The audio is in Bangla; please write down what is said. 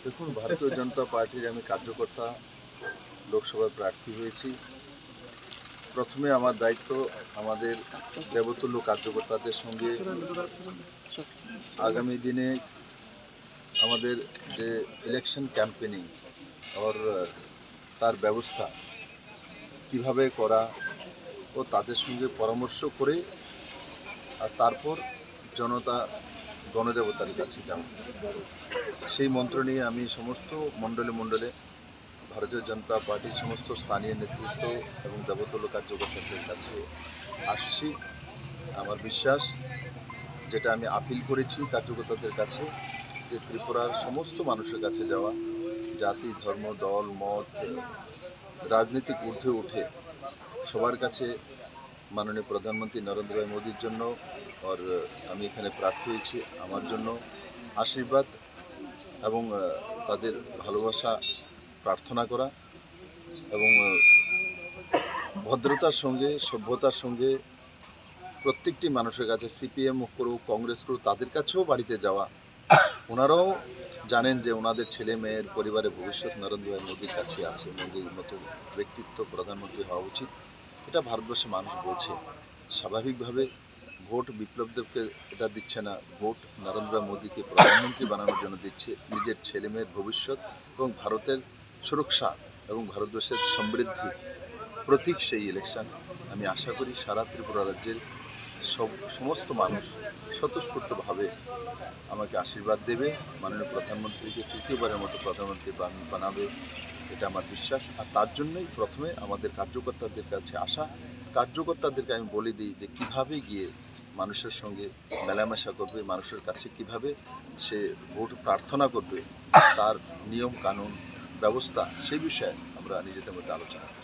দেখুন, ভারতীয় জনতা পার্টির আমি কার্যকর্তা, লোকসভার প্রার্থী হয়েছি। প্রথমে আমার দায়িত্ব আমাদের দেবতুল্য কার্যকর্তাদের সঙ্গে আগামী দিনে আমাদের যে ইলেকশন ক্যাম্পেনিং ওর তার ব্যবস্থা কিভাবে করা ও তাদের সঙ্গে পরামর্শ করে আর তারপর জনতা গণদেবতার কাছে যাব। সেই মন্ত্র নিয়ে আমি সমস্ত মণ্ডলে ভারতীয় জনতা পার্টির সমস্ত স্থানীয় নেতৃত্ব এবং দেবতুল্য কার্যকর্তাদের কাছে আসছি। আমার বিশ্বাস, যেটা আমি আপিল করেছি কার্যকর্তাদের কাছে, যে ত্রিপুরার সমস্ত মানুষের কাছে যাওয়া, জাতি, ধর্ম, দল, মত, রাজনীতিক ঊর্ধ্বে উঠে সবার কাছে মাননীয় প্রধানমন্ত্রী নরেন্দ্র ভাই মোদীর জন্য আর আমি এখানে প্রার্থী হয়েছি, আমার জন্য আশীর্বাদ এবং তাদের ভালোবাসা প্রার্থনা করা এবং ভদ্রতার সঙ্গে, সভ্যতার সঙ্গে প্রত্যেকটি মানুষের কাছে, সিপিএম করুক, কংগ্রেস করুক, তাদের কাছেও বাড়িতে যাওয়া। ওনারাও জানেন যে ওনাদের ছেলে মেয়ের পরিবারের ভবিষ্যৎ নরেন্দ্র ভাই মোদীর কাছে আছে। মোদীর মতো ব্যক্তিত্ব প্রধানমন্ত্রী হওয়া উচিত, এটা ভারতবর্ষের মানুষ বোঝে। স্বাভাবিকভাবে ভোট বিপ্লব দেবকে এটা দিচ্ছে না, ভোট নরেন্দ্র মোদীকে প্রধানমন্ত্রী বানানোর জন্য দিচ্ছে। নিজের ছেলে মেয়ের ভবিষ্যৎ এবং ভারতের সুরক্ষা এবং ভারতবর্ষের সমৃদ্ধি প্রতীক সেই ইলেকশন। আমি আশা করি সারা ত্রিপুরা রাজ্যের সমস্ত মানুষ স্বতঃস্ফূর্তভাবে আমাকে আশীর্বাদ দেবে, মাননীয় প্রধানমন্ত্রীকে তৃতীয়বারের মতো প্রধানমন্ত্রী বানাবে, এটা আমার বিশ্বাস। আর তার জন্যই প্রথমে আমাদের কার্যকর্তাদের কাছে আসা। কার্যকর্তাদেরকে আমি বলে দিই যে কীভাবে গিয়ে মানুষের সঙ্গে মেলামেশা করবে, মানুষের কাছে কিভাবে সে ভোট প্রার্থনা করবে, তার নিয়ম কানুন ব্যবস্থা সেই বিষয়ে আমরা নিজেদের মধ্যে আলোচনা করি।